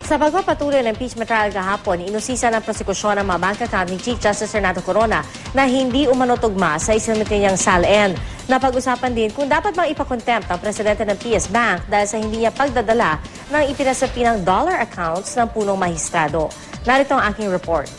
Sa pagpapatuloy ng impeachment trial kahapon, inusisa ng prosekusyon ng mga bank account ni Chief Justice Renato Corona na hindi umanotugma sa isinumite niyang SALN. Napag-usapan din kung dapat bang ipakontempt ang presidente ng PS Bank dahil sa hindi niya pagdadala ng ipinasapinang dollar accounts ng punong mahistrado. Narito ang aking report.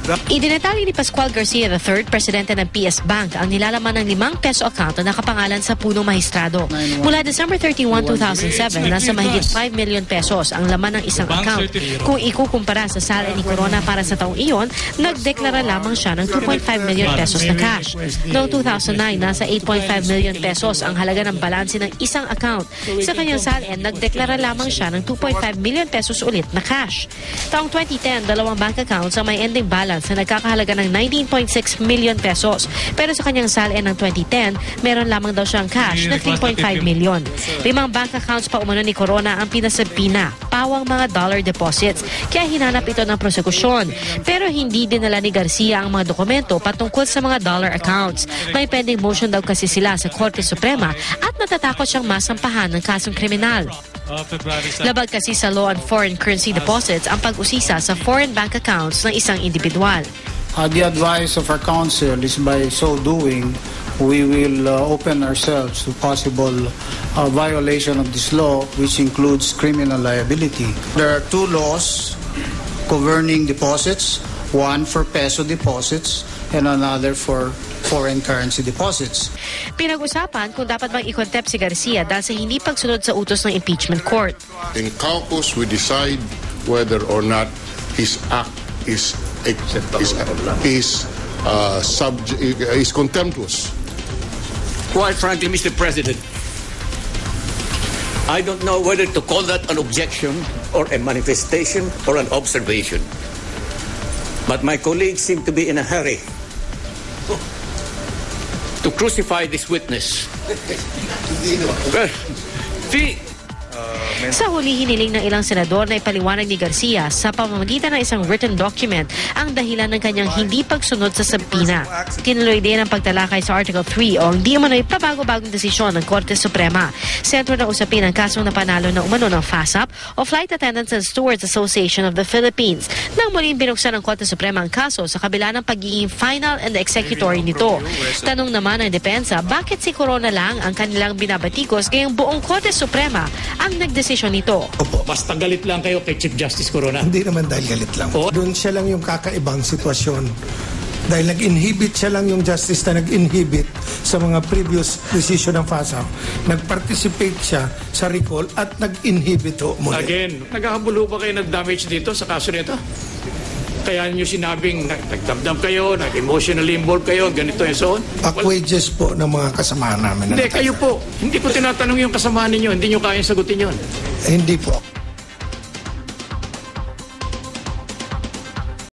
Idinatali ni Pascual Garcia III, presidente ng PS Bank, ang nilalaman ng 5 peso account na nakapangalan sa punong mahistrado. Mula December 31, 2007, nasa mahigit 5 million pesos ang laman ng isang account. Kung ikukumpara sa SALN ni Corona para sa taong iyon, nagdeklara lamang siya ng 2.5 million pesos na cash. Noong 2009, nasa 8.5 million pesos ang halaga ng balanse ng isang account. Sa kanyang SALN, nagdeklara lamang siya ng 2.5 million pesos ulit na cash. Taong 2010, dalawang bank accounts ang may ending balance na nagkakahalaga ng 19.6 million pesos. Pero sa kanyang SALN ng 2010, meron lamang daw siyang cash na 3.5 million. 5 bank accounts pa umano ni Corona ang pinasabina, pawang mga dollar deposits. Kaya hinanap ito ng prosekusyon. Pero hindi dinala ni Garcia ang mga dokumento patungkol sa mga dollar accounts. May pending motion daw kasi sila sa Korte Suprema at natatakot siyang masampahan ng kasong kriminal. Labag kasi sa law on foreign currency deposits ang pag-usisa sa foreign bank accounts ng isang individual. The advice of our counsel is by so doing, we will open ourselves to possible violation of this law, which includes criminal liability. There are 2 laws governing deposits, one for peso deposits and another for foreign currency deposits. Pinag-usapan kung dapat bang i-contempt si Garcia dahil sa hindi pagsunod sa utos ng impeachment court. In caucus, we decide whether or not his act is contemptuous. Quite frankly, Mr. President, I don't know whether to call that an objection or a manifestation or an observation. But my colleagues seem to be in a hurry to crucify this witness. Sa huli, hiniling ng ilang senador na ipaliwanag ni Garcia sa pamamagitan ng isang written document ang dahilan ng kanyang hindi pagsunod sa subpoena. Tinuloy din ang pagtalakay sa Article 3 o hindi umano'y pabago-bagong desisyon ng Korte Suprema. Sentro ng usapin ang kasong napanalo na umano ng FASAP o Flight Attendants and Stewards Association of the Philippines nang muling binuksan ng Korte Suprema ang kaso sa kabila ng pagiging final and executory nito. Tanong naman ng depensa, bakit si Corona lang ang kanilang binabatikos gayong buong Korte Suprema ang nagdesisyon nito? Opo. Basta galit lang kayo kay Chief Justice Corona? Hindi naman dahil galit lang. Doon siya lang yung kakaibang sitwasyon. Dahil nag-inhibit siya lang yung justice na nag-inhibit sa mga previous decision ng FASAP. Nag-participate siya sa recall at nag-inhibit ho muli. Again, naghahabulo ba kayo ng damage dito sa kaso nito? Kaya nyo sinabing nagdamdam kayo, nag-emotionally involved kayo, ganito and so on? Wages po ng mga kasamahan namin. Hindi, kayo po. Hindi ko tinatanong yung kasamahan ninyo. Hindi nyo kayang sagutin yun. Hindi po.